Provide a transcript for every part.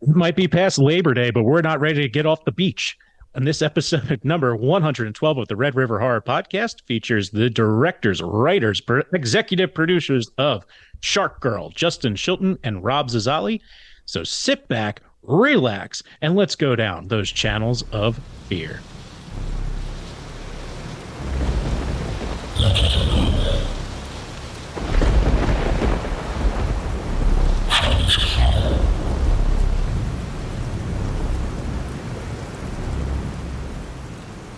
It might be past Labor Day, but we're not ready to get off the beach. And this episode, number 112 of the Red River Horror Podcast, features the directors, writers, executive producers of Shark Girl, Justin Shilton and Rob Zazzali. So sit back, relax, and let's go down those channels of fear.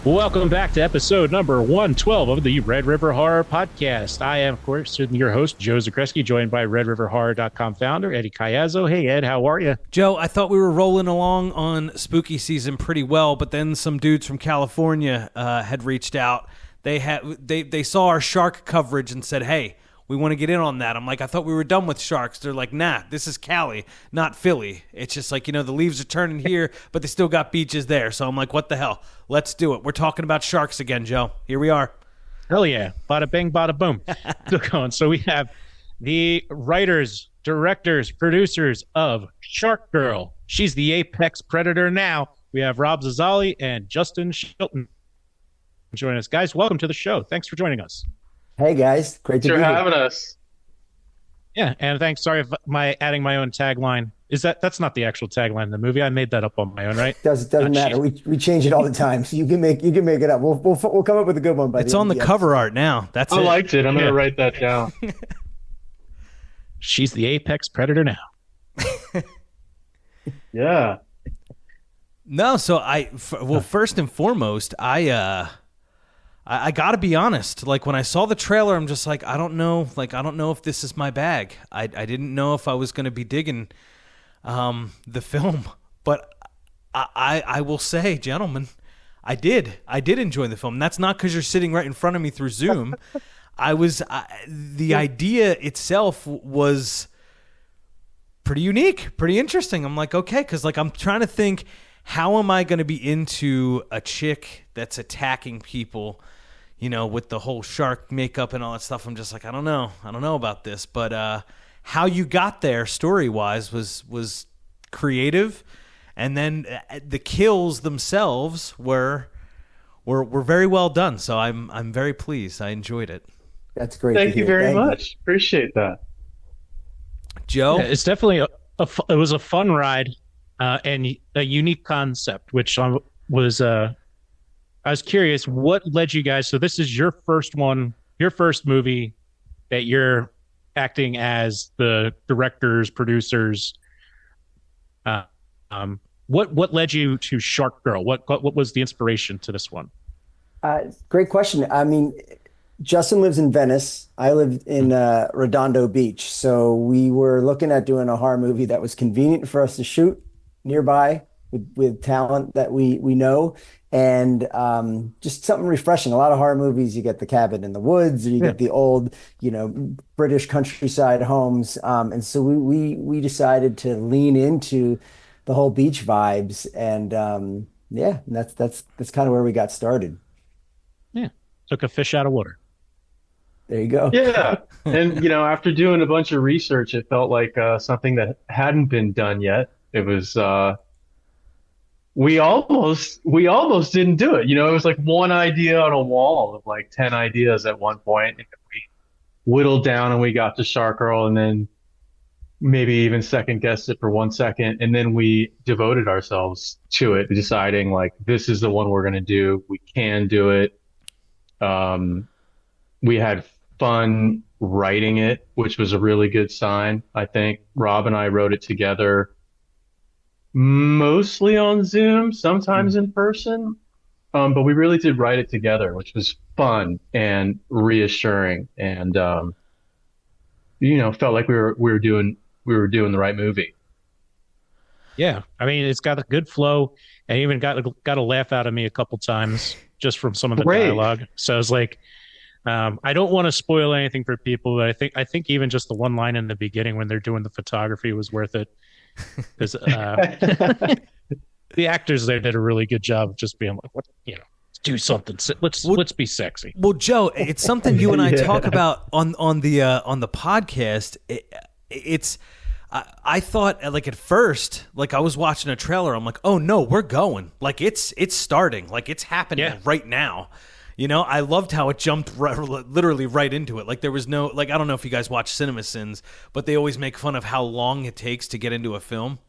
Welcome back to episode number 112 of the Red River Horror Podcast. I am, of course, your host, Joe Zakrzewski, joined by RedRiverHorror.com founder, Eddie Caiazzo. Hey, Ed, how are you? Joe, I thought we were rolling along on spooky season pretty well, but then some dudes from California had reached out. They saw our shark coverage and said, hey, we want to get in on that. I'm like, I thought we were done with sharks. They're like, nah, this is Cali, not Philly. It's just like, the leaves are turning here, but they still got beaches there. So I'm like, what the hell? Let's do it. We're talking about sharks again, Joe. Here we are. Hell yeah. Bada bing, bada boom. Still going. So we have the writers, directors, producers of Shark Girl. She's the apex predator now. We have Rob Zazzali and Justin Shilton join us. Guys, welcome to the show. Thanks for joining us. Hey guys, great to be here. Thanks for having us. Yeah, and thanks. Sorry if adding my own tagline. That's not the actual tagline in the movie. I made that up on my own, right? Doesn't matter. We change it all the time, so you can make it up. We'll come up with a good one. It's on the cover art now. I liked it. I'm gonna write that down. She's the apex predator now. Yeah. No, so first and foremost, I gotta be honest. Like when I saw the trailer, I'm just like, I don't know if this is my bag. I didn't know if I was gonna be digging the film, but I will say, gentlemen, I did enjoy the film. And that's not because you're sitting right in front of me through Zoom. The idea itself was pretty unique, pretty interesting. I'm like, okay, because like I'm trying to think, how am I going to be into a chick that's attacking people, with the whole shark makeup and all that stuff? I'm just like, I don't know about this, but how you got there story-wise was creative, and then the kills themselves were very well done. So I'm very pleased. I enjoyed it. That's great. Thank you very much. Appreciate that, Joe. Yeah, it's definitely it was a fun ride. And a unique concept, which I was curious, what led you guys? So this is your first movie that you're acting as the directors, producers. What led you to Shark Girl? What was the inspiration to this one? Great question. I mean, Justin lives in Venice. I live in Redondo Beach. So we were looking at doing a horror movie that was convenient for us to shoot nearby with talent that we know, and just something refreshing. A lot of horror movies, you get the cabin in the woods, or you get the old, British countryside homes, and so we decided to lean into the whole beach vibes, and that's kind of where we got started. Yeah, took a fish out of water. There you go. Yeah, and after doing a bunch of research, it felt like something that hadn't been done yet. It was we almost didn't do it. It was like one idea on a wall of like 10 ideas at one point. And we whittled down and we got to Shark Girl, and then maybe even second guessed it for 1 second, and then we devoted ourselves to it, deciding like this is the one we're gonna do. We can do it. We had fun writing it, which was a really good sign. I think Rob and I wrote it together. Mostly on Zoom, sometimes in person, but we really did write it together, which was fun and reassuring, and felt like we were doing the right movie. Yeah, I mean, it's got a good flow, and even got a laugh out of me a couple times just from some of the dialogue. So I was like, I don't want to spoil anything for people, but I think even just the one line in the beginning when they're doing the photography was worth it. Because the actors there did a really good job of just being like, let's do something. Let's be sexy. Well, Joe, it's something you and I talk about on the podcast. It's I thought, like, at first, like, I was watching a trailer. I'm like, oh no, we're going. Like, it's starting. Like, it's happening right now. You know, I loved how it jumped literally right into it. Like, there was no, like, I don't know if you guys watch CinemaSins, but they always make fun of how long it takes to get into a film.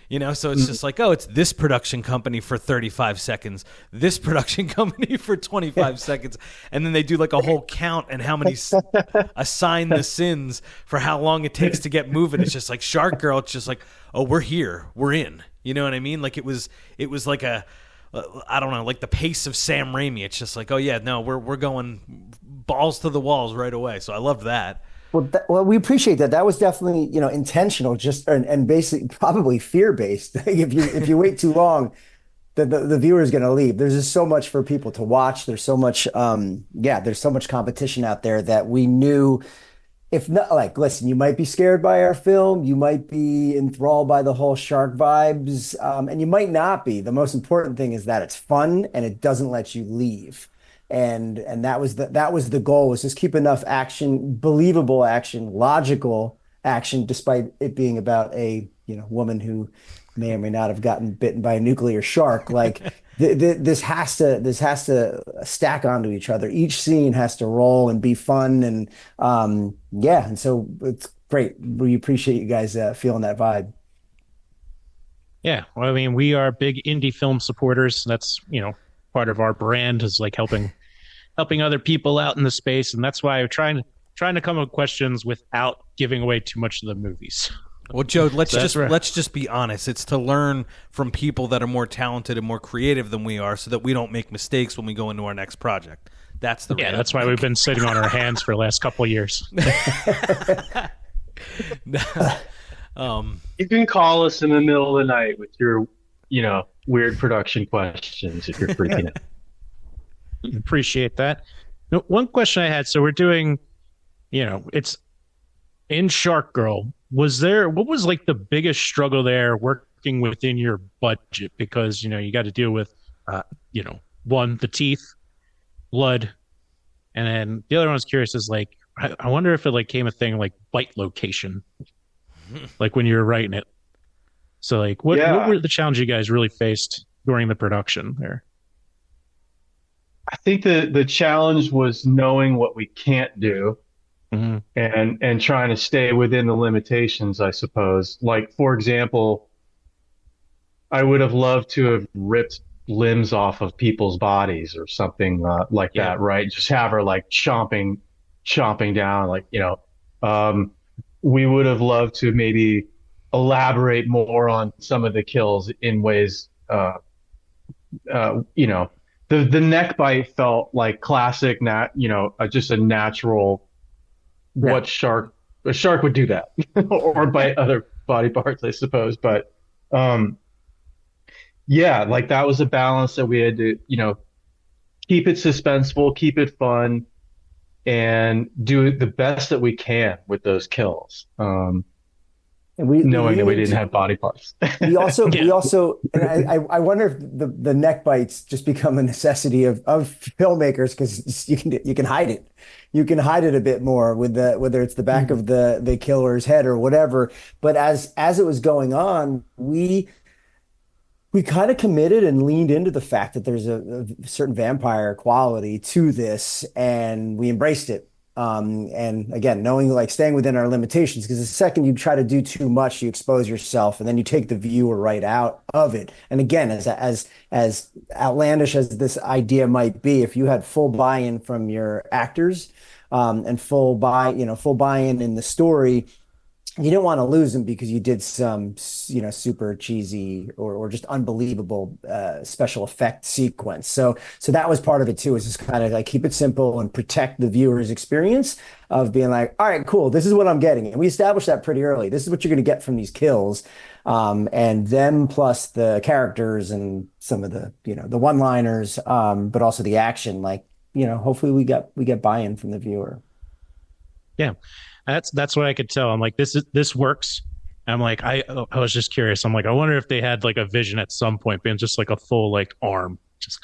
You know, so it's just like, oh, it's this production company for 35 seconds, this production company for 25 seconds. And then they do like a whole count and how many assign the sins for how long it takes to get moving. It's just like Shark Girl. It's just like, oh, we're here. We're in. You know what I mean? Like it was like a, I don't know, like the pace of Sam Raimi. It's just like, oh yeah, no, we're going balls to the walls right away. So I loved that. Well, we appreciate that. That was definitely, intentional, just and basically probably fear-based. If you wait too long, the viewer is going to leave. There's just so much for people to watch. There's so much, there's so much competition out there that we knew. If not, like, listen, you might be scared by our film, you might be enthralled by the whole shark vibes, and you might not be. The most important thing is that it's fun and it doesn't let you leave. And that was the goal, was just keep enough action, believable action, logical action, despite it being about a woman who may or may not have gotten bitten by a nuclear shark. Like this has to stack onto each other. Each scene has to roll and be fun, and and so it's great. We appreciate you guys feeling that vibe. Yeah, well, I mean, we are big indie film supporters. That's part of our brand is like helping other people out in the space, and that's why I'm trying to come up with questions without giving away too much of the movies. Well, Joe, let's just be honest. It's to learn from people that are more talented and more creative than we are, so that we don't make mistakes when we go into our next project. That's the reality. That's why we've been sitting on our hands for the last couple of years. You can call us in the middle of the night with your weird production questions if you're freaking out. Appreciate that. One question I had, so we're doing, it's in Shark Girl. What was like the biggest struggle there working within your budget? Because, you got to deal with, one, the teeth, blood. And then the other one I was curious is like, I wonder if it like came a thing like bite location, like when you were writing it. So like, what were the challenges you guys really faced during the production there? I think the challenge was knowing what we can't do, and trying to stay within the limitations, I suppose. Like, for example, I would have loved to have ripped limbs off of people's bodies or something like that, right? Just have her like chomping down, like, we would have loved to maybe elaborate more on some of the kills in ways, the neck bite felt like classic, just a natural, what a shark would do that or bite other body parts, I suppose. But, like that was a balance that we had to, keep it suspenseful, keep it fun, and do the best that we can with those kills. And knowing that we didn't have body parts. we also, and I wonder if the neck bites just become a necessity of filmmakers, because you can hide it. You can hide it a bit more with whether it's the back of the killer's head or whatever. But as it was going on, we kind of committed and leaned into the fact that there's a certain vampire quality to this, and we embraced it. And again, knowing, like, staying within our limitations, because the second you try to do too much, you expose yourself, and then you take the viewer right out of it. And again, as outlandish as this idea might be, if you had full buy-in from your actors, and full buy-in in the story, you didn't want to lose them because you did some, super cheesy or just unbelievable special effect sequence. So that was part of it too, is just kind of like keep it simple and protect the viewer's experience of being like, all right, cool, this is what I'm getting. And we established that pretty early. This is what you're going to get from these kills. And them plus the characters and some of the, the one-liners, but also the action, like, hopefully we get buy-in from the viewer. Yeah. That's what I could tell. I'm like, this works. I'm like, I was just curious. I'm like, I wonder if they had like a vision at some point, being just like a full like arm, just,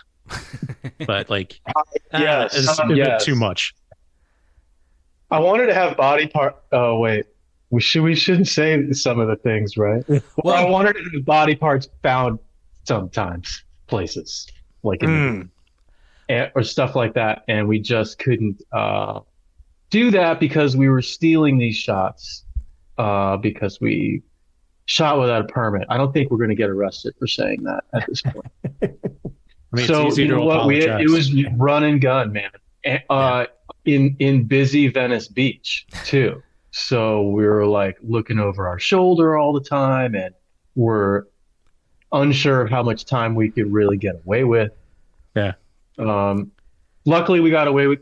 but like, it's a bit too much. I wanted to have body part. Oh wait, we shouldn't say some of the things, right? Well, I wondered if the body parts found sometimes places like or stuff like that, and we just couldn't do that because we were stealing these shots because we shot without a permit. I don't think we're going to get arrested for saying that at this point. I mean, So it's easy you to know what? apologize. It was run and gun, man. In busy Venice Beach too. So we were like looking over our shoulder all the time, and we're unsure of how much time we could really get away with. Yeah. Luckily, we got away with.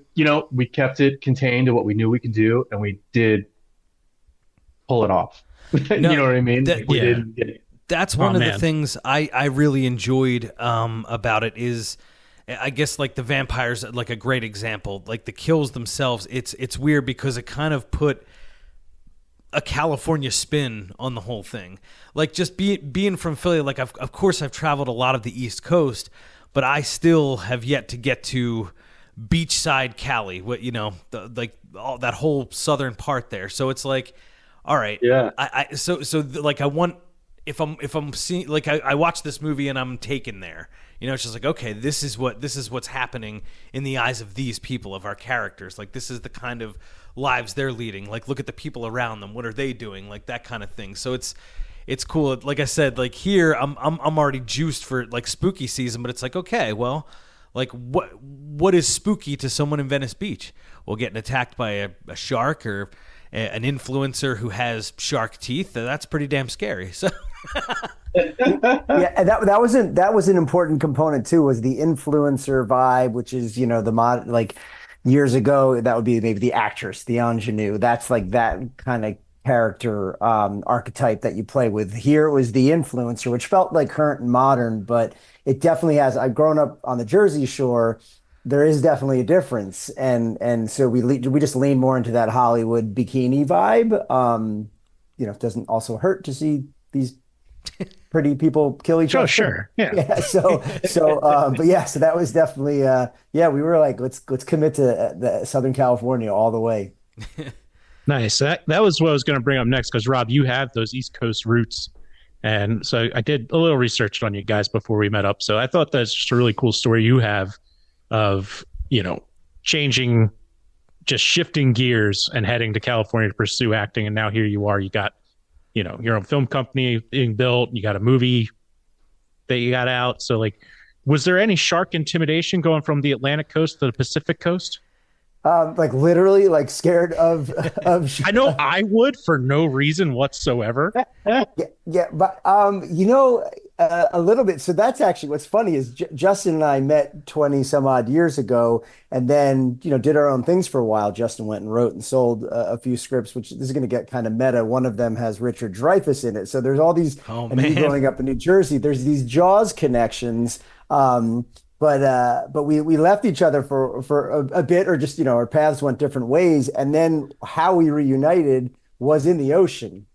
We kept it contained to what we knew we could do, and we did pull it off. You know what I mean? We didn't get it. That's one of the things I really enjoyed about it is, I guess, like the vampires, like a great example, like the kills themselves. It's weird because it kind of put a California spin on the whole thing. Like just being from Philly, like of course I've traveled a lot of the East Coast, but I still have yet to get to beachside Cali. What like all that whole southern part there. So it's like, all right, yeah. Like I want. If I'm seeing, like I watch this movie and I'm taken there, it's just like, okay, this is what's happening in the eyes of these people, of our characters. Like this is the kind of lives they're leading. Like look at the people around them. What are they doing? Like that kind of thing. So it's cool. Like I said, like here I'm already juiced for like spooky season, but it's like, okay, well, like what is spooky to someone in Venice Beach? Well, getting attacked by a shark or an influencer who has shark teeth, that's pretty damn scary. So Yeah, and that was an important component too, was the influencer vibe, which is, the mod, like years ago, that would be maybe the actress, the ingenue. That's like that kind of character archetype that you play with. Here it was the influencer, which felt like current and modern, but it definitely has. I've grown up on the Jersey Shore. There is definitely a difference, and so we just lean more into that Hollywood bikini vibe. It doesn't also hurt to see these pretty people kill each other. Sure. Yeah. So that was definitely, we were like, let's commit to the Southern California all the way. Nice. That was what I was going to bring up next, because Rob, you have those East Coast roots. And so I did a little research on you guys before we met up. So I thought that's just a really cool story you have of, shifting gears and heading to California to pursue acting. And now here you are, you got, your own film company being built, you got a movie that you got out. So like, was there any shark intimidation going from the Atlantic coast to the Pacific coast? Like literally, like scared of. I know I would, for no reason whatsoever. Yeah, but a little bit. So that's actually what's funny is Justin and I met 20 some odd years ago, and then did our own things for a while. Justin went and wrote and sold a few scripts, which this is going to get kind of meta. One of them has Richard Dreyfuss in it, so there's all these. Oh, and man. me growing up in New Jersey, there's these Jaws connections. But we left each other for a bit, or just our paths went different ways, and then how we reunited was in the ocean.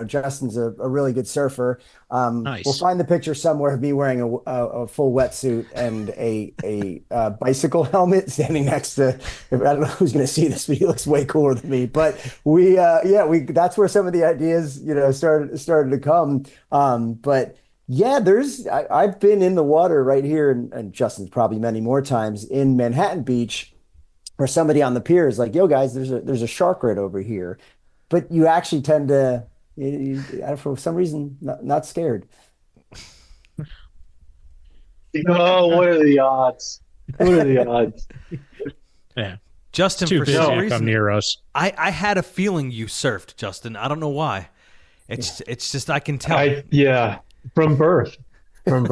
Justin's a really good surfer. Nice. We'll find the picture somewhere of me wearing a full wetsuit and a bicycle helmet standing next to. I don't know who's going to see this, but he looks way cooler than me. But we that's where some of the ideas started to come. But. Yeah, I've been in the water right here, and Justin's probably many more times in Manhattan Beach, where somebody on the pier is like, "Yo, guys, there's a shark right over here," but you actually tend to, for some reason, not scared. Oh, what are the odds? What are the odds? Yeah, Justin, too for busy some to reason, come near us. I had a feeling you surfed, Justin. I don't know why. It's just I can tell. From birth. No,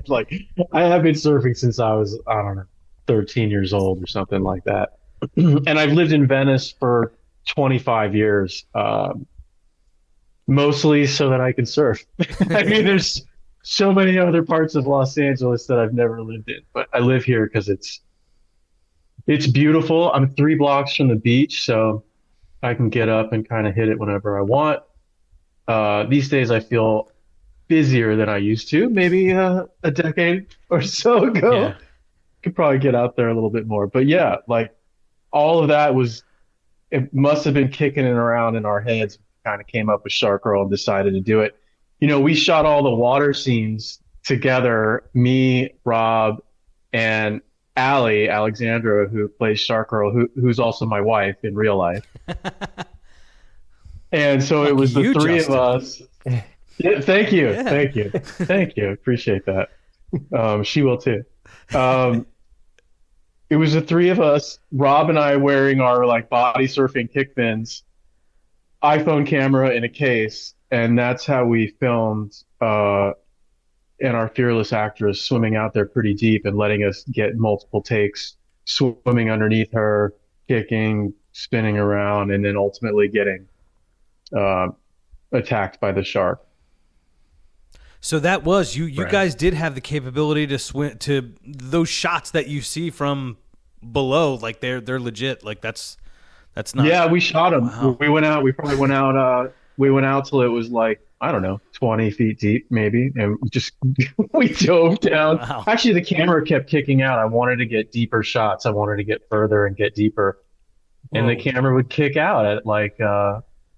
like I have been surfing since I was, I don't know, 13 years old or something like that. And I've lived in Venice for 25 years, mostly so that I can surf. I mean, there's so many other parts of Los Angeles that I've never lived in, but I live here because it's beautiful. I'm 3 blocks from the beach, so I can get up and kind of hit it whenever I want. These days I feel busier than I used to, maybe a decade or so ago. Yeah. Could probably get out there a little bit more. But yeah, like all of that was it must have been kicking it around in our heads. Kind of came up with Shark Girl and decided to do it. We shot all the water scenes together, me, Rob, and Allie, Alexandra, who plays Shark Girl, who's also my wife in real life. And so it was the three of us. Yeah, thank you. Yeah. Thank you. Thank you. Appreciate that. She will too. It was the three of us, Rob and I wearing our like body surfing kick fins, iPhone camera in a case, and that's how we filmed and our fearless actress swimming out there pretty deep and letting us get multiple takes, swimming underneath her, kicking, spinning around, and then ultimately getting attacked by the shark. So that was you Right. guys did have the capability to swim to those shots that you see from below, like they're legit. Like that's not. Yeah, we shot them. Wow. We went out. We probably went out. We went out till it was like, I don't know, 20 feet deep maybe, and just we dove down. Wow. Actually, the camera kept kicking out. I wanted to get deeper shots. I wanted to get further and get deeper, and the camera would kick out at like.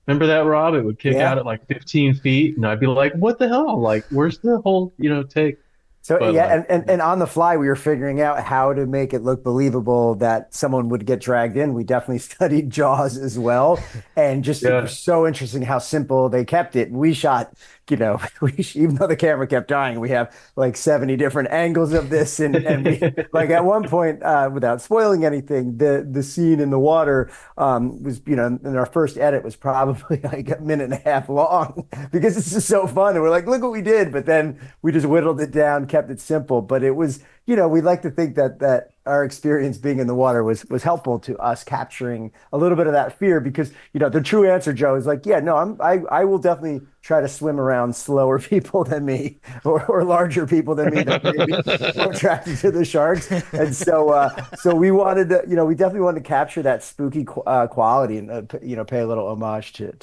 Remember that, Rob? It would kick out at like 15 feet, and I'd be like, "What the hell? Like, where's the whole take?" So But, yeah, like, and on the fly, we were figuring out how to make it look believable that someone would get dragged in. We definitely studied Jaws as well, and just it was so interesting how simple they kept it. We shot, even though the camera kept dying, we have like 70 different angles of this, and we, like at one point, without spoiling anything, the scene in the water was, in our first edit was probably like a minute and a half long because it's just so fun, and we're like, look what we did, but then we just whittled it down, kept it simple, but it was, we like to think that our experience being in the water was helpful to us capturing a little bit of that fear because, the true answer, Joe, is like, yeah, no, I will definitely try to swim around slower people than me or larger people than me that may be more attracted to the sharks. And so we wanted to, we definitely wanted to capture that spooky quality and, pay a little homage to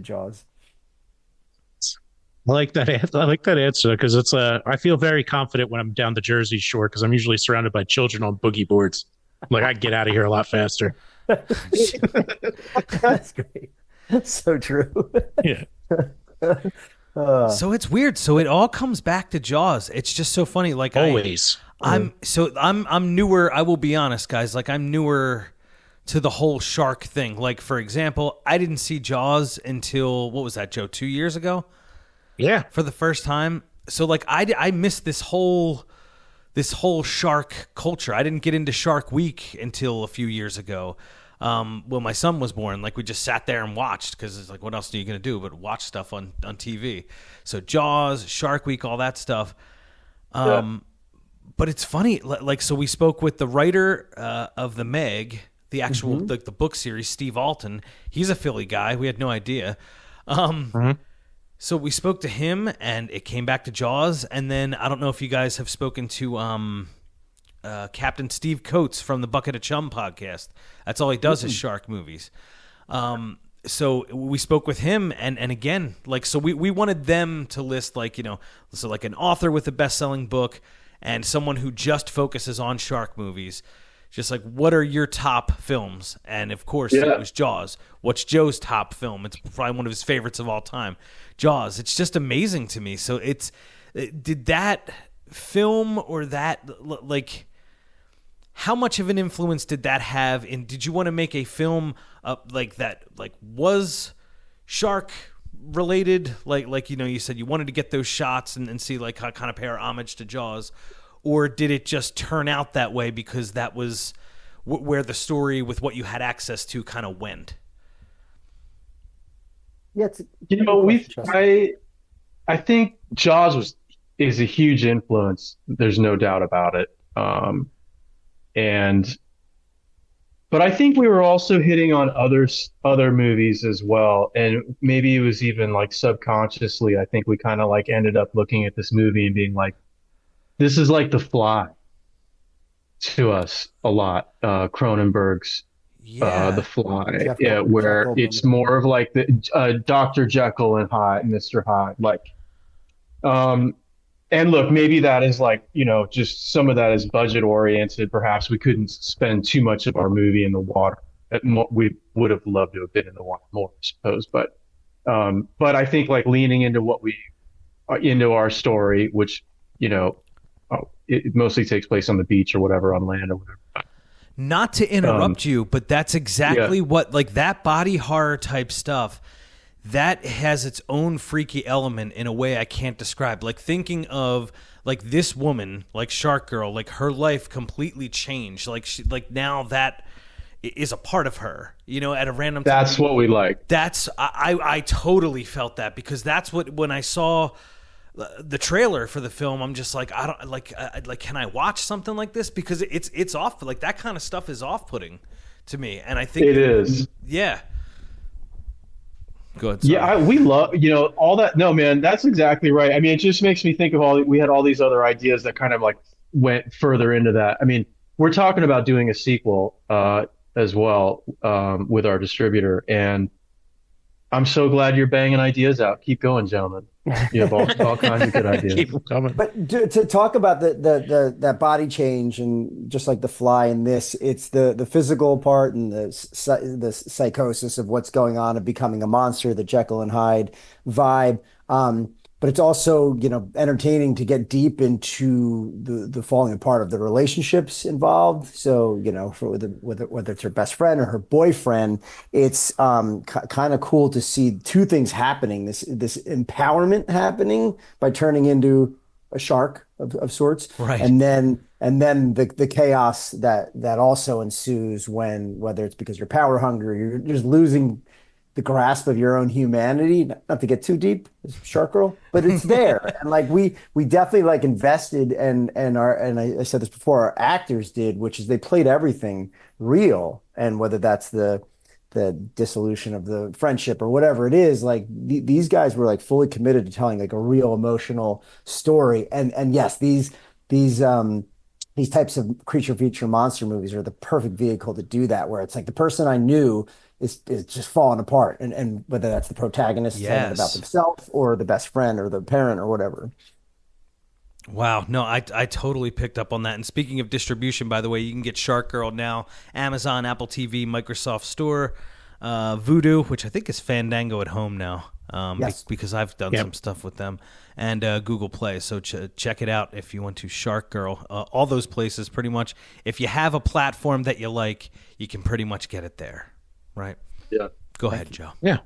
Jaws. I like that. I like that answer because it's I feel very confident when I'm down the Jersey Shore because I'm usually surrounded by children on boogie boards. Like I get out of here a lot faster. That's great. So true. Yeah. So it's weird. So it all comes back to Jaws. It's just so funny. Like Always. I'm newer. I will be honest, guys. Like I'm newer to the whole shark thing. Like for example, I didn't see Jaws until what was that, Joe? 2 years ago. Yeah. For the first time. So like I missed this whole shark culture. I didn't get into Shark Week until a few years ago. When my son was born, like we just sat there and watched because it's like, what else are you going to do but watch stuff on TV? So Jaws, Shark Week, all that stuff. But it's funny. Like, so we spoke with the writer of the Meg, the actual, the book series, Steve Alton. He's a Philly guy. We had no idea. So we spoke to him, and it came back to Jaws. And then I don't know if you guys have spoken to Captain Steve Coates from the Bucket of Chum podcast. That's all he does is shark movies. So we spoke with him, and again, like, so we wanted them to list like, so like an author with a best-selling book and someone who just focuses on shark movies. Just like, what are your top films? And of course, it was Jaws. What's Joe's top film? It's probably one of his favorites of all time. Jaws. It's just amazing to me. So did that film or that, like, how much of an influence did that have? And did you want to make a film like that, like was shark related? Like you said you wanted to get those shots and see like how kind of pay our homage to Jaws. Or did it just turn out that way because that was where the story with what you had access to kind of went? Yeah, I think Jaws is a huge influence. There's no doubt about it. But I think we were also hitting on other movies as well, and maybe it was even like subconsciously. I think we kind of like ended up looking at this movie and being like, this is like The Fly to us a lot. Cronenberg's The Fly, where it's more of like the Dr. Jekyll and Hyde, Mr. Hyde, like. And look, maybe that is like, just some of that is budget oriented. Perhaps we couldn't spend too much of our movie in the water. we would have loved to have been in the water more, I suppose. But I think like leaning into into our story, which, it mostly takes place on the beach or whatever, on land or whatever. Not to interrupt you, but that's exactly what, like, that body horror type stuff, that has its own freaky element in a way I can't describe. Like, thinking of, like, this woman, like Shark Girl, like, her life completely changed. Like, now that is a part of her, at a random time. That's what we like. I totally felt that, because that's what, when I saw the trailer for the film, I'm just like, I don't like can I watch something like this? Because it's off, like, that kind of stuff is off-putting to me, and I think it is. Yeah. Go ahead. Sorry. Yeah, we love, all that. No, man, that's exactly right. I mean, it just makes me think of we had all these other ideas that kind of like went further into that. I mean, we're talking about doing a sequel as well with our distributor, and I'm so glad you're banging ideas out. Keep going, gentlemen. You have all kinds of good ideas. Keep coming. But to talk about that body change, and just like The Fly in this, it's the physical part and the psychosis of what's going on of becoming a monster, the Jekyll and Hyde vibe. But it's also, entertaining to get deep into the falling apart of the relationships involved. So, for whether it's her best friend or her boyfriend, it's kind of cool to see two things happening. This empowerment happening by turning into a shark of sorts, right? And then the chaos that also ensues whether it's because you're power hungry, you're just losing the grasp of your own humanity. Not to get too deep, Shark Girl, but it's there. And like we definitely like invested, and I said this before, our actors did, which is they played everything real. And whether that's the dissolution of the friendship or whatever it is, like these guys were like fully committed to telling like a real emotional story. And yes, these types of creature feature monster movies are the perfect vehicle to do that, where it's like the person I knew is just falling apart, and whether that's the protagonist telling about themselves or the best friend or the parent or whatever. Wow. No, I totally picked up on that. And speaking of distribution, by the way, you can get Shark Girl now, Amazon, Apple TV, Microsoft Store, Vudu, which I think is Fandango at home now, yes. because I've done some stuff with them, and Google Play. So check it out if you want to. Shark Girl, all those places pretty much. If you have a platform that you like, you can pretty much get it there. Right. Yeah. Go ahead, Joe. Yeah.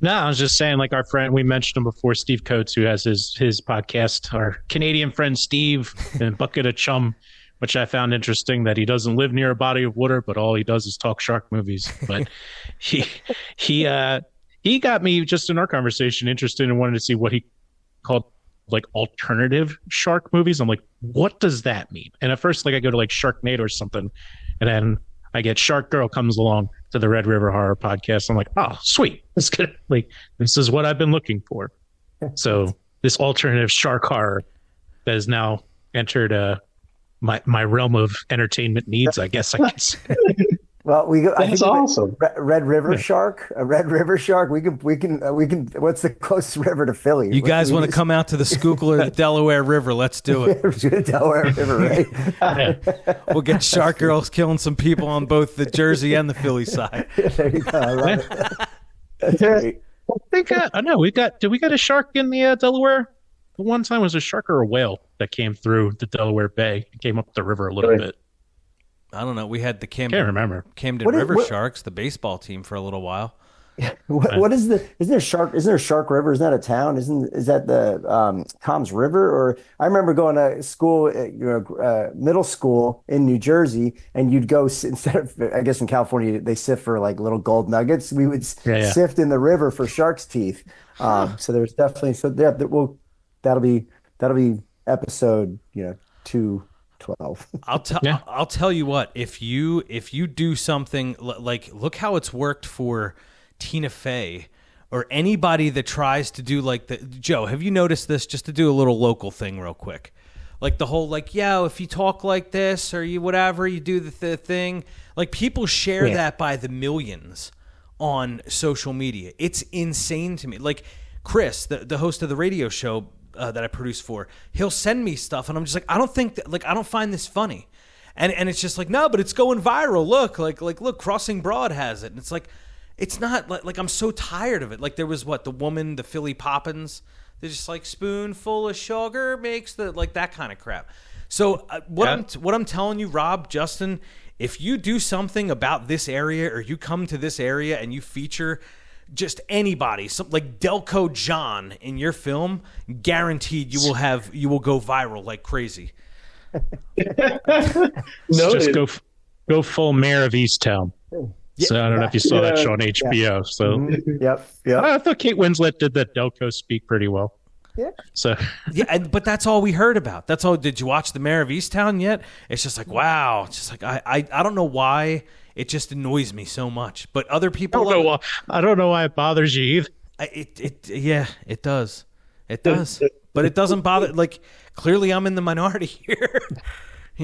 No, I was just saying, like, our friend, we mentioned him before, Steve Coates, who has his podcast, our Canadian friend Steve, and Bucket of Chum, which I found interesting that he doesn't live near a body of water, but all he does is talk shark movies. But he got me, just in our conversation, interested and wanted to see what he called like alternative shark movies. I'm like, what does that mean? And at first, like, I go to like Sharknado or something, and then I get Shark Girl comes along to the Red River Horror Podcast. I'm like, oh, sweet. This is what I've been looking for. So this alternative shark horror that has now entered my realm of entertainment needs, I guess I could say. Well, that's awesome. Red River Shark, a Red River Shark. We can. What's the closest river to Philly? You guys want to come out to the Schuylkill or the Delaware River? Let's do it. Delaware River, right? We'll get Shark Girls killing some people on both the Jersey and the Philly side. There you go. I love it. That's great. I think I know we got a shark in the Delaware? The one time was a shark or a whale that came through the Delaware Bay and came up the river a little bit. I don't know. We had the Camden River Sharks, the baseball team, for a little while. What is isn't there Shark River? Isn't that a town? Is that the Tom's River? Or I remember going to school, middle school in New Jersey, and you'd go, instead of, I guess in California they sift for like little gold nuggets. We would sift in the river for shark's teeth. So there's definitely that'll be episode 212. I'll tell you what, if you do something like, look how it's worked for Tina Fey or anybody that tries to do like Joe, have you noticed this? Just to do a little local thing real quick. Like the whole, like, if you talk like this or you whatever, you do the thing. Like, people share that by the millions on social media. It's insane to me. Like Chris, the host of the radio show that I produce for, he'll send me stuff and I'm just like, I don't find this funny. And it's just like, no, but it's going viral. Look, look, Crossing Broad has it. And it's like, it's not like I'm so tired of it. Like there was the woman, the Philly Poppins. They're just like spoonful of sugar makes that kind of crap. So what I'm telling you, Rob, Justin, if you do something about this area or you come to this area and you feature just anybody, like Delco John in your film, guaranteed you will go viral like crazy. Just go full Mayor of Easttown. So I don't know if you saw that show on HBO. Yeah. So yep. I thought Kate Winslet did that Delco speak pretty well. Yeah. So but that's all we heard about. That's all. Did you watch The Mayor of Easttown yet? It's just like, wow. It's just like I don't know why it just annoys me so much. But other people I don't know why it bothers you either. It does. It does. But it doesn't bother. Like clearly I'm in the minority here.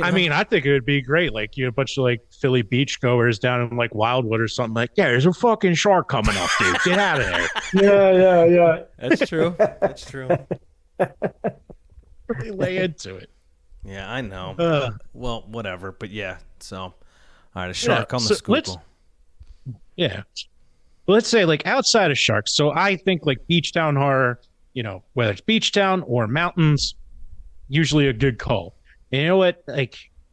I mean, I think it would be great. Like, a bunch of Philly beachgoers down in Wildwood or something. Like, yeah, there's a fucking shark coming up, dude. Get out of there. Yeah. That's true. That's true. Really lay into it. Yeah, I know. Well, whatever. But yeah, so all right, a shark on the Schuylkill. Let's say outside of sharks. So I think beach town horror. Whether it's beach town or mountains, usually a good call. And you know what?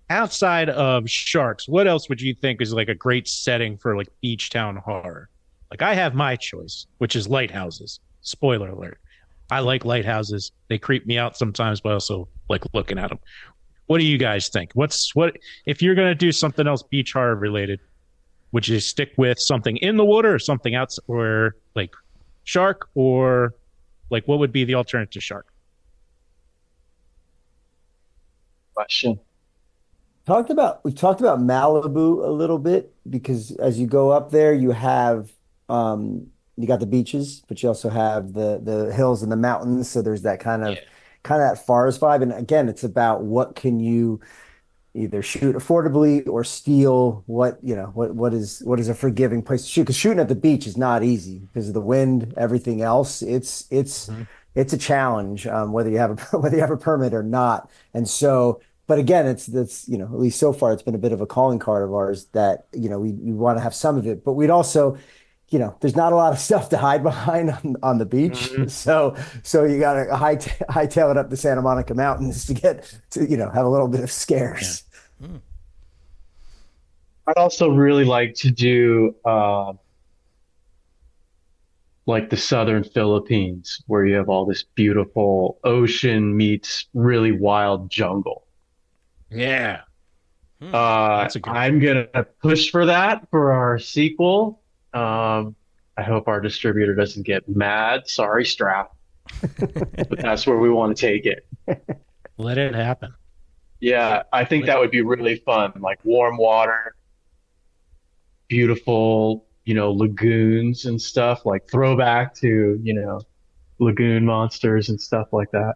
Outside of sharks, what else would you think is a great setting for beach town horror? I have my choice, which is lighthouses. Spoiler alert. I like lighthouses. They creep me out sometimes, but I also like looking at them. What do you guys think? What if you're going to do something else beach horror related? Would you stick with something in the water or something outside, or shark, or what would be the alternative to shark? Question. We talked about Malibu a little bit because as you go up there, you have you got the beaches, but you also have the hills and the mountains. So there's that kind of that forest vibe. And again, it's about what can you either shoot affordably or steal what is a forgiving place to shoot, because shooting at the beach is not easy because of the wind, everything else. It's a challenge, whether you have a permit or not. And so, but again, it's at least so far, it's been a bit of a calling card of ours that, we want to have some of it, but we'd also, there's not a lot of stuff to hide behind on the beach. Mm-hmm. So you got to hightail it up the Santa Monica Mountains to get to, have a little bit of scares. Yeah. I'd also really like to do, the southern Philippines, where you have all this beautiful ocean meets really wild jungle. Yeah. I'm going to push for that for our sequel. I hope our distributor doesn't get mad. Sorry, Strap. But that's where we want to take it. Let it happen. Yeah, I think that would be really fun. Warm water, beautiful, lagoons and stuff, throwback to, lagoon monsters and stuff like that.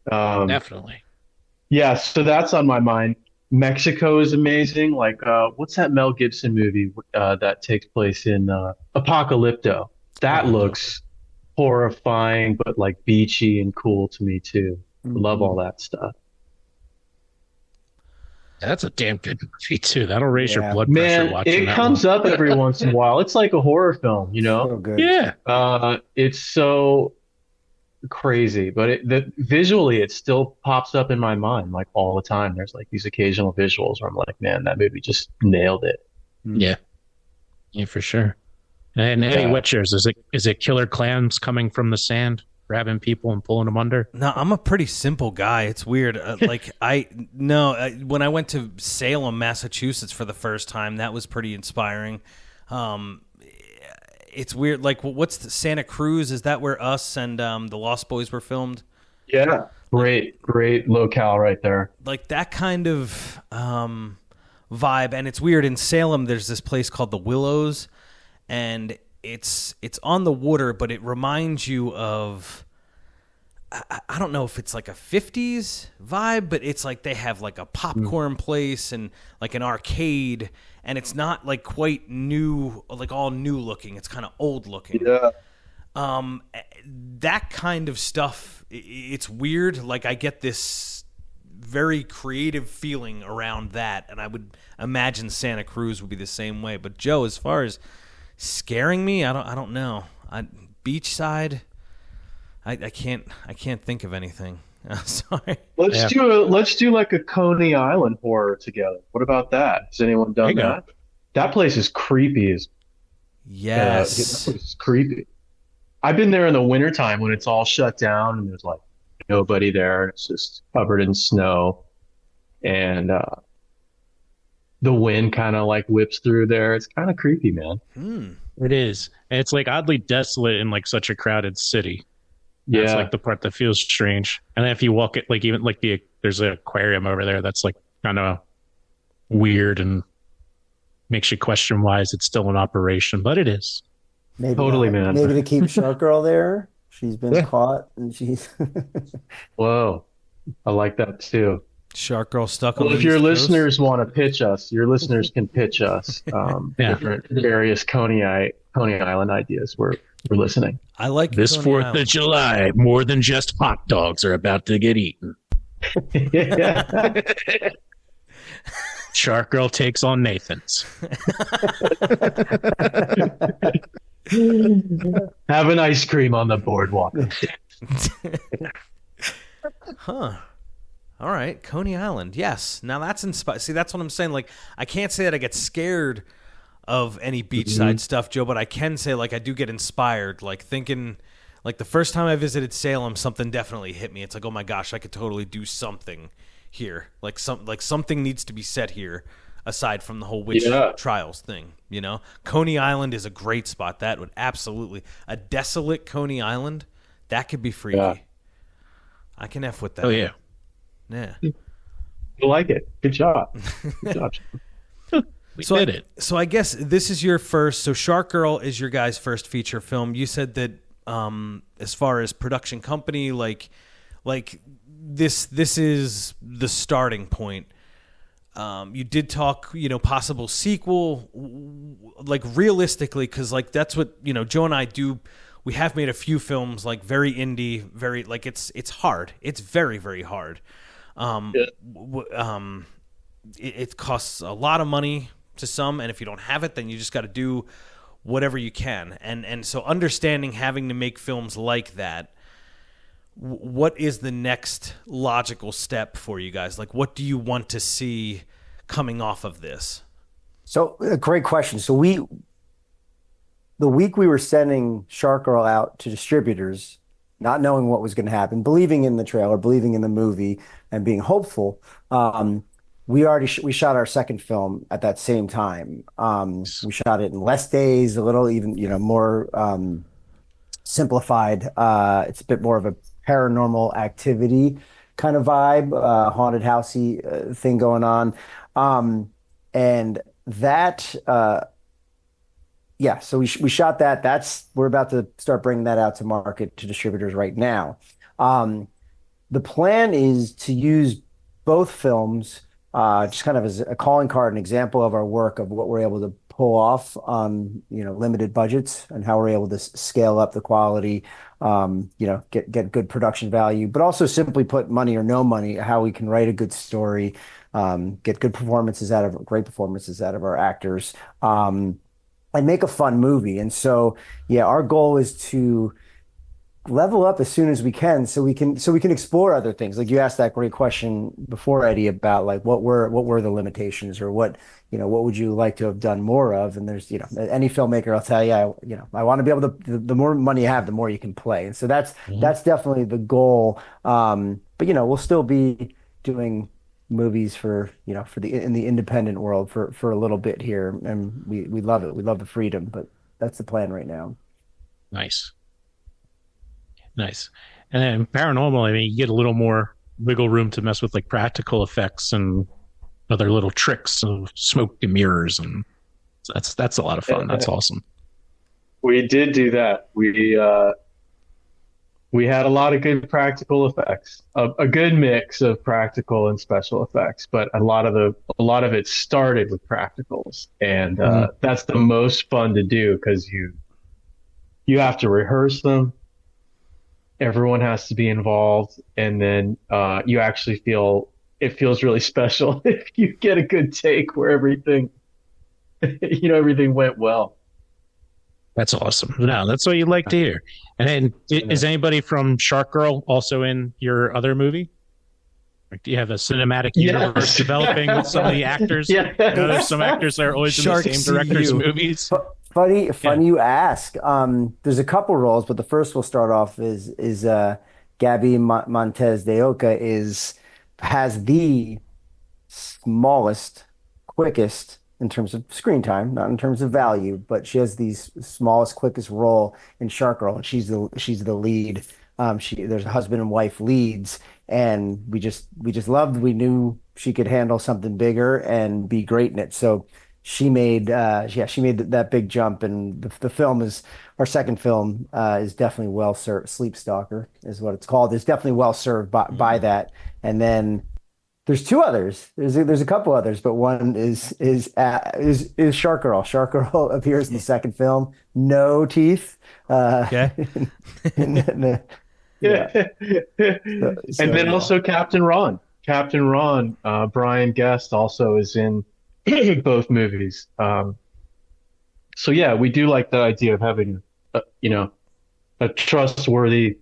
Definitely. Yeah, so that's on my mind. Mexico is amazing. What's that Mel Gibson movie that takes place in Apocalypto? That looks horrifying, but beachy and cool to me too. Mm-hmm. Love all that stuff. That's a damn good movie too. That'll raise your blood pressure watching it that comes up every once in a while. It's like a horror film, So good. Yeah. It's so crazy, but visually it still pops up in my mind all the time. There's these occasional visuals where I'm like, man, that movie just nailed it. Yeah for sure. And Eddie, what's yours? Is it killer clams coming from the sand, grabbing people and pulling them under? No, I'm a pretty simple guy. It's weird. When I went to Salem, Massachusetts for the first time, that was pretty inspiring. It's weird. What's the Santa Cruz? Is that where Us and the Lost Boys were filmed? Yeah. Great locale right there. That kind of vibe. And it's weird. In Salem, there's this place called the Willows, and it's on the water, but it reminds you of, I don't know if it's a 50s vibe, but it's they have a popcorn place and an arcade, and it's not quite new, all new looking. It's kind of old looking. Yeah. That kind of stuff, it's weird. I get this very creative feeling around that, and I would imagine Santa Cruz would be the same way. But Joe, as far as scaring me, I don't know. Beachside, I can't think of anything. Sorry. Let's do like a Coney Island horror together. What about that? Has anyone done that? That place is creepy. Yes. That place is creepy. I've been there in the wintertime when it's all shut down and there's like nobody there. It's just covered in snow, and the wind kind of like whips through there. It's kind of creepy, man. It is. And it's like oddly desolate in like such a crowded city. That's like the part that feels strange. And then if you walk it, like even like there's an aquarium over there that's like kind of weird and makes you question why is it still in operation, but it is. Maybe totally, man. Maybe to keep Shark Girl there. She's been caught and she's. Whoa, I like that too. Shark Girl stuck on. Well, if your listeners want to pitch us, your listeners can pitch us different various Coney Island ideas. We're listening. I like this 4th of July. More than just hot dogs are about to get eaten. Shark Girl takes on Nathan's. Have an ice cream on the boardwalk. Huh. All right, Coney Island. Yes. Now that's inspired. See, that's what I'm saying. Like, I can't say that I get scared of any beachside stuff, Joe, but I can say like I do get inspired. Like thinking, like the first time I visited Salem, something definitely hit me. It's like, oh my gosh, I could totally do something here. Like something needs to be set here, aside from the whole witch trials thing. You know, Coney Island is a great spot. That would absolutely a desolate Coney Island. That could be freaky. Yeah. I can F with that. Oh yeah. Yeah. You like it. Good job. Good job. We did it. So I guess this is your first. So Shark Girl is your guys' first feature film. You said that as far as production company, like this is the starting point. You did talk, possible sequel, like realistically, because like that's what Joe and I do. We have made a few films like very indie, very like it's hard. It's very, very hard. It costs a lot of money to some, and if you don't have it, then you just got to do whatever you can. And so understanding having to make films like that, what is the next logical step for you guys? Like, what do you want to see coming off of this? So, a great question. So the week we were sending Shark Girl out to distributors, not knowing what was going to happen, believing in the trailer, believing in the movie, and being hopeful, we shot our second film at that same time. We shot it in less days, a little even more simplified. It's a bit more of a paranormal activity kind of vibe, haunted housey thing going on, and that. So we shot that. We're about to start bringing that out to market to distributors right now. The plan is to use both films just kind of as a calling card, an example of our work of what we're able to pull off on limited budgets and how we're able to scale up the quality, get good production value, but also simply put, money or no money, how we can write a good story, get great performances out of our actors. And make a fun movie. And so, our goal is to level up as soon as we can so we can explore other things. Like you asked that great question before, Eddie, about like what were the limitations, or what would you like to have done more of? And there's, any filmmaker will tell you, I want to be able to, the more money you have, the more you can play. And so that's definitely the goal. But we'll still be doing movies for in the independent world for a little bit here, and we love it. We love the freedom, but that's the plan right now. Nice. And then paranormal, I mean, you get a little more wiggle room to mess with like practical effects and other little tricks of smoke and mirrors, and that's a lot of fun. That's awesome. We did do that. We had a lot of good practical effects, a good mix of practical and special effects, but a lot of it started with practicals, and that's the most fun to do because you have to rehearse them. Everyone has to be involved, and then you actually feel it feels really special if you get a good take where everything, everything went well. That's awesome. No, that's what you'd like to hear. And then, is anybody from Shark Girl also in your other movie? Like, do you have a cinematic universe developing with some of the actors? Yeah. There's some actors that are always in the same director's movies. Funny you ask. There's a couple roles, but the first we'll start off is Gabby Montez de Oca has the smallest, quickest in terms of screen time, not in terms of value, but she has the smallest, quickest role in Shark Girl, and she's the lead. There's a husband and wife leads, and we just loved. We knew she could handle something bigger and be great in it. So she made that big jump, and the film is our second film is definitely well served. Sleep Stalker is what it's called. It's definitely well served by that. And then there's two others. There's a couple others, but one is Shark Girl. Shark Girl appears in the second film. No teeth. Okay. Yeah. And then also Captain Ron. Captain Ron, Brian Guest also is in both movies. So yeah, we do like the idea of having a trustworthy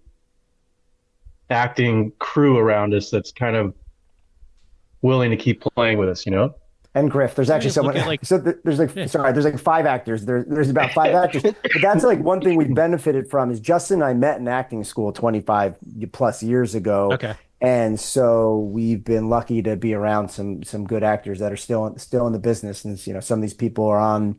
acting crew around us that's kind of willing to keep playing with us, And Griff, there's actually someone. There's like five actors. There's about five actors. But that's like one thing we benefited from is Justin and I met in acting school 25 plus years ago. Okay. And so we've been lucky to be around some good actors that are still in the business. And some of these people are on,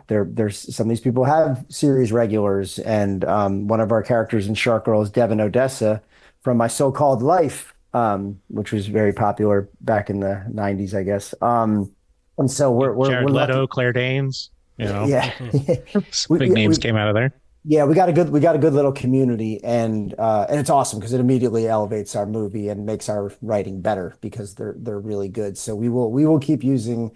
there's some of these people have series regulars. And one of our characters in Shark Girl is Devin Odessa from My So-Called Life, which was very popular back in the 90s, I guess. And so we're Jared we're Leto, lucky. Claire Danes, Yeah. some big names came out of there. Yeah, we got a good little community, and it's awesome because it immediately elevates our movie and makes our writing better because they're really good. So we will keep using,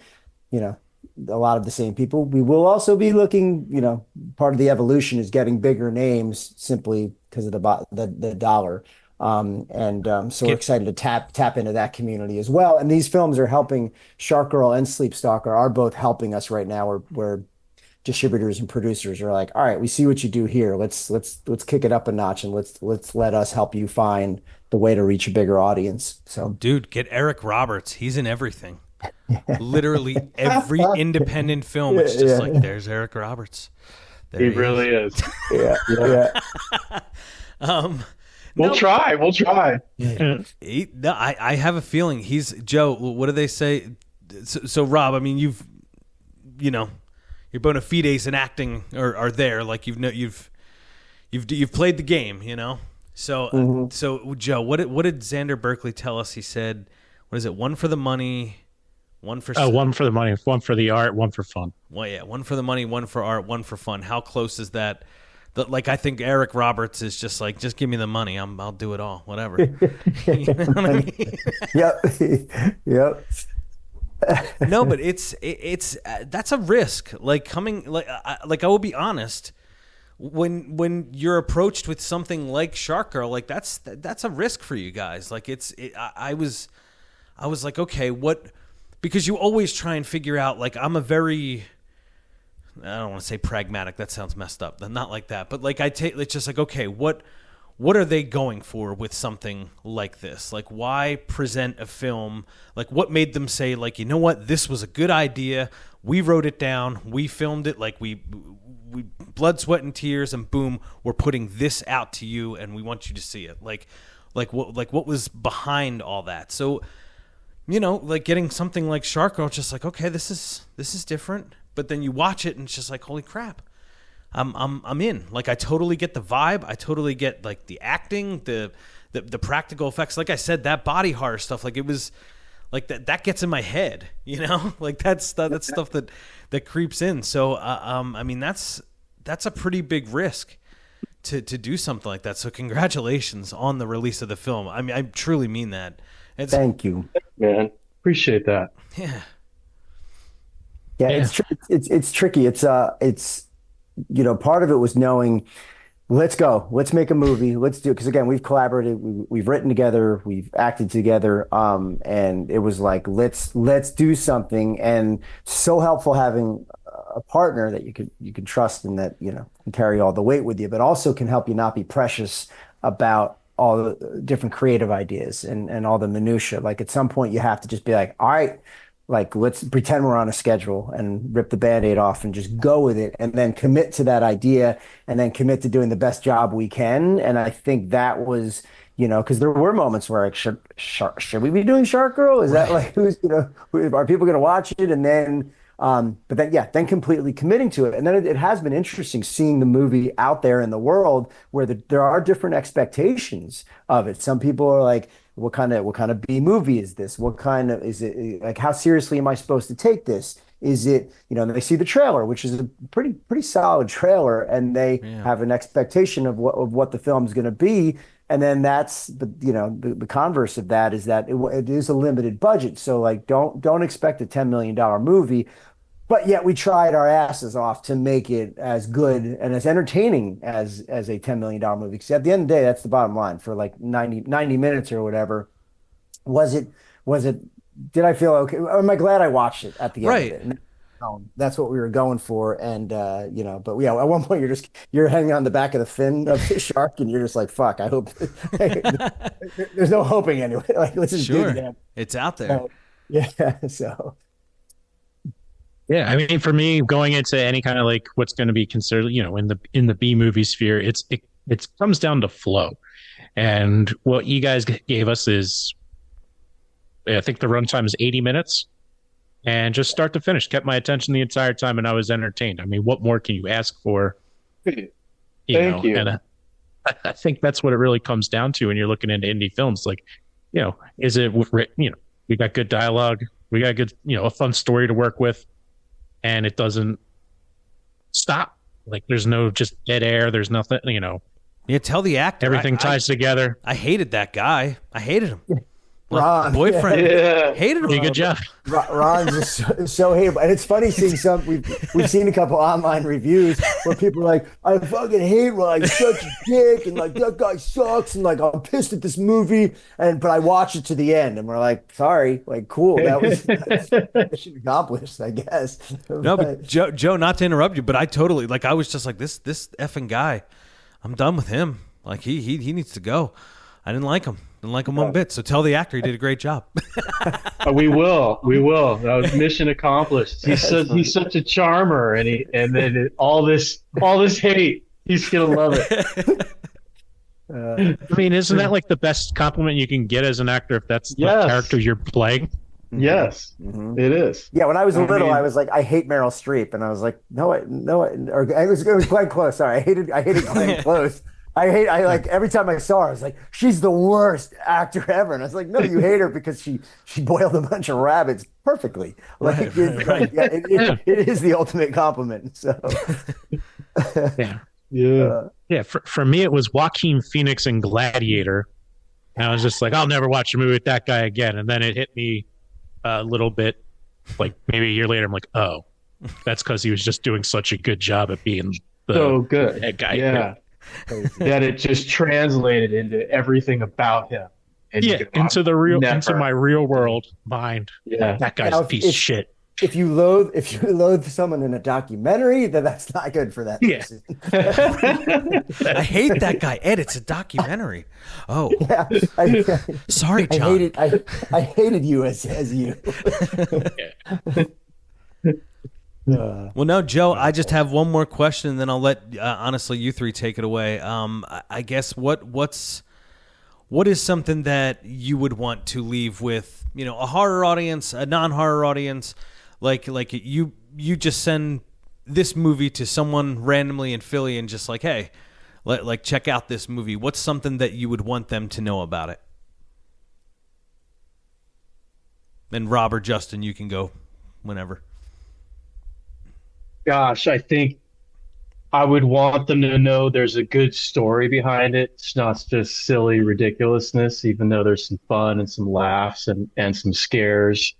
a lot of the same people. We will also be looking, part of the evolution is getting bigger names simply because of the dollar. So we're excited to tap into that community as well. And these films are helping. Shark Girl and Sleep Stalker are both helping us right now. Where distributors and producers are like, all right, we see what you do here. Let's kick it up a notch and let's let us help you find the way to reach a bigger audience. So, dude, get Eric Roberts. He's in everything. Literally every independent film. It's just like, there's Eric Roberts. There he really is. Yeah. We'll try. I have a feeling he's Joe. What do they say? So Rob, I mean, your bona fides in acting are there. Like you've played the game, So so Joe, what did Xander Berkeley tell us? He said, what is it? One for the money, one for one for the money, one for the art, one for fun. Well, yeah, one for the money, one for art, one for fun. How close is that? Like, I think Eric Roberts is just like, just give me the money. I'll do it all, whatever. You know what I mean? Yep. No, but it's that's a risk. Like I will be honest, when you're approached with something like Shark Girl, like that's a risk for you guys. Like I was like, okay, what? Because you always try and figure out. Like, I'm a very, I don't want to say pragmatic. That sounds messed up. Not like that. But like it's just like, okay, what are they going for with something like this? Like, why present a film? Like, what made them say, like, you know what, this was a good idea. We wrote it down. We filmed it. Like, we blood, sweat, and tears, and boom, we're putting this out to you, and we want you to see it. Like what was behind all that? So, like getting something like Shark Girl, just like, okay, this is different. But then you watch it and it's just like, holy crap, I'm in. Like, I totally get the vibe. I totally get like the acting, the practical effects. Like I said, that body horror stuff, like it was like that gets in my head, like that's stuff that creeps in. So I mean that's a pretty big risk to do something like that. So congratulations on the release of the film. I mean, I truly mean that. Thank you, man. Appreciate that. Yeah. Yeah, it's tricky. It's part of it was knowing let's go. Let's make a movie. Let's do it. Because again, we've collaborated, we've written together, we've acted together. And it was like, let's do something. And so helpful having a partner that you can trust and that, can carry all the weight with you, but also can help you not be precious about all the different creative ideas and all the minutia. Like at some point you have to just be like, all right, like let's pretend we're on a schedule and rip the Band-Aid off and just go with it and then commit to that idea and then commit to doing the best job we can. And I think that was, because there were moments where like, should we be doing Shark Girl? Is that like, are people going to watch it? And then, but then, then completely committing to it. And then it has been interesting seeing the movie out there in the world where there are different expectations of it. Some people are like, what kind of B movie is this? What kind of, is it like, how seriously am I supposed to take this? Is it, and they see the trailer, which is a pretty solid trailer, and they have an expectation of what the film is going to be. And then that's the converse of that is that it is a limited budget. So like, don't expect a $10 million movie, but yet we tried our asses off to make it as good and as entertaining as a $10 million movie. Because at the end of the day, that's the bottom line for like 90 minutes or whatever. Was it, did I feel okay? Am I glad I watched it at the end of it? And that's what we were going for. And, but yeah, at one point you're hanging on the back of the fin of the shark and you're just like, fuck, I hope there's no hoping anyway. Like, let's just do that. It's out there. So. Yeah, I mean, for me, going into any kind of like what's going to be considered, in the B movie sphere, it comes down to flow, and what you guys gave us is, I think the runtime is 80 minutes, and just start to finish, kept my attention the entire time, and I was entertained. I mean, what more can you ask for? Thank you. And I think that's what it really comes down to when you're looking into indie films. Like, is it we got good dialogue, we got good, a fun story to work with. And it doesn't stop. Like there's no just dead air. There's nothing, You tell the actor. Everything ties together. I hated that guy. I hated him. Ron, boyfriend, hated him. Good job. Ron's so hateable, and it's funny seeing some. We've seen a couple online reviews where people are like, "I fucking hate Ron. He's such a dick, and like that guy sucks, and like I'm pissed at this movie." But I watched it to the end, and we're like, "Sorry, like cool, that's mission accomplished, I guess." No, but Joe, not to interrupt you, but I totally I was just like this effing guy. I'm done with him. Like he needs to go. I didn't like him. Didn't like him one bit. So tell the actor he did a great job. We will. That was mission accomplished. He's such a charmer, and then all this hate, he's gonna love it. I mean, isn't that like the best compliment you can get as an actor if that's the character you're playing? Yes, it is. Yeah, when I was little, I was like, I hate Meryl Streep, and I was like, no, or it was Glenn Close. Sorry, I hated Glenn Close. I like every time I saw her, I was like, she's the worst actor ever. And I was like, no, you hate her because she boiled a bunch of rabbits perfectly. Like, right. It is the ultimate compliment. So, yeah. For me, it was Joaquin Phoenix in Gladiator, and I was just like, I'll never watch a movie with that guy again. And then it hit me a little bit, like maybe a year later. I'm like, oh, that's because he was just doing such a good job at being so good that guy. Yeah. That it just translated into everything about him. And into my real world mind. Yeah, that guy's a piece of shit. If you loathe someone in a documentary, then that's not good for that person. I hate that guy, Ed. It's a documentary. Oh, yeah. Sorry, John. I hated you as you. Well, no, Joe, I just have one more question, and then I'll let, honestly, you three take it away. I guess what is something that you would want to leave with, a horror audience, a non-horror audience, like you just send this movie to someone randomly in Philly and just like, hey, check out this movie. What's something that you would want them to know about it? And Rob or Justin, you can go whenever. Gosh, I think I would want them to know there's a good story behind it. It's not just silly ridiculousness, even though there's some fun and some laughs and some scares.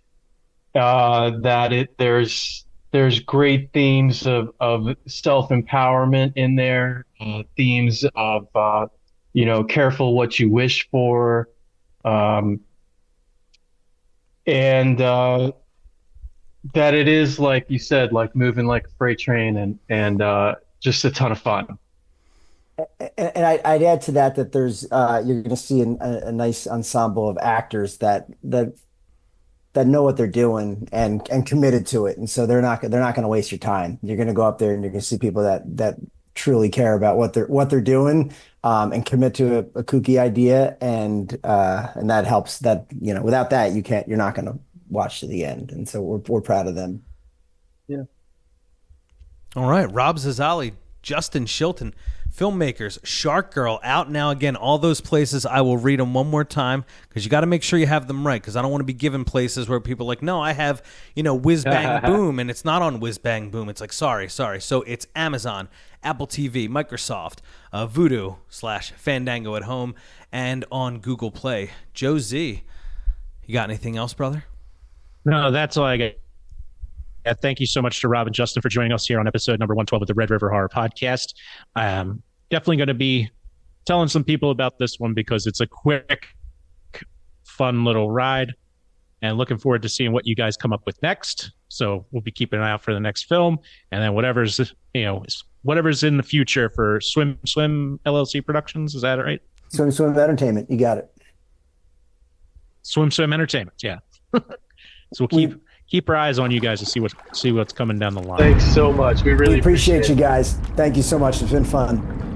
There's There's great themes of self-empowerment in there, themes of, careful what you wish for. And that it is, like you said, like moving like a freight train and just a ton of fun. And I'd add to that there's you're going to see a nice ensemble of actors that know what they're doing and committed to it, and so they're not going to waste your time. You're going to go up there and you're going to see people that truly care about what they're doing, and commit to a kooky idea, and that helps. That without that you're not going to watch to the end, and so we're proud of them. Yeah. All right, Rob Zazzali, Justin Shilton, filmmakers, Shark Girl, out now. Again, all those places, I will read them one more time because you got to make sure you have them right, because I don't want to be given places where people are like, no, I have, Whiz Bang Boom, and it's not on Whiz Bang Boom. It's like, sorry. So it's Amazon, Apple TV, Microsoft, Vudu/Fandango at home, and on Google Play. Joe Z, you got anything else, brother? No, that's all I got. Yeah, thank you so much to Rob and Justin for joining us here on episode number 112 of the Red River Horror Podcast. Definitely going to be telling some people about this one because it's a quick, fun little ride, and looking forward to seeing what you guys come up with next. So we'll be keeping an eye out for the next film, and then whatever's in the future for Swim LLC Productions. Is that right? Swim Entertainment. You got it. Swim Entertainment. Yeah. So we'll keep our eyes on you guys to see what's coming down the line. Thanks so much. We really appreciate you guys. Thank you so much. It's been fun.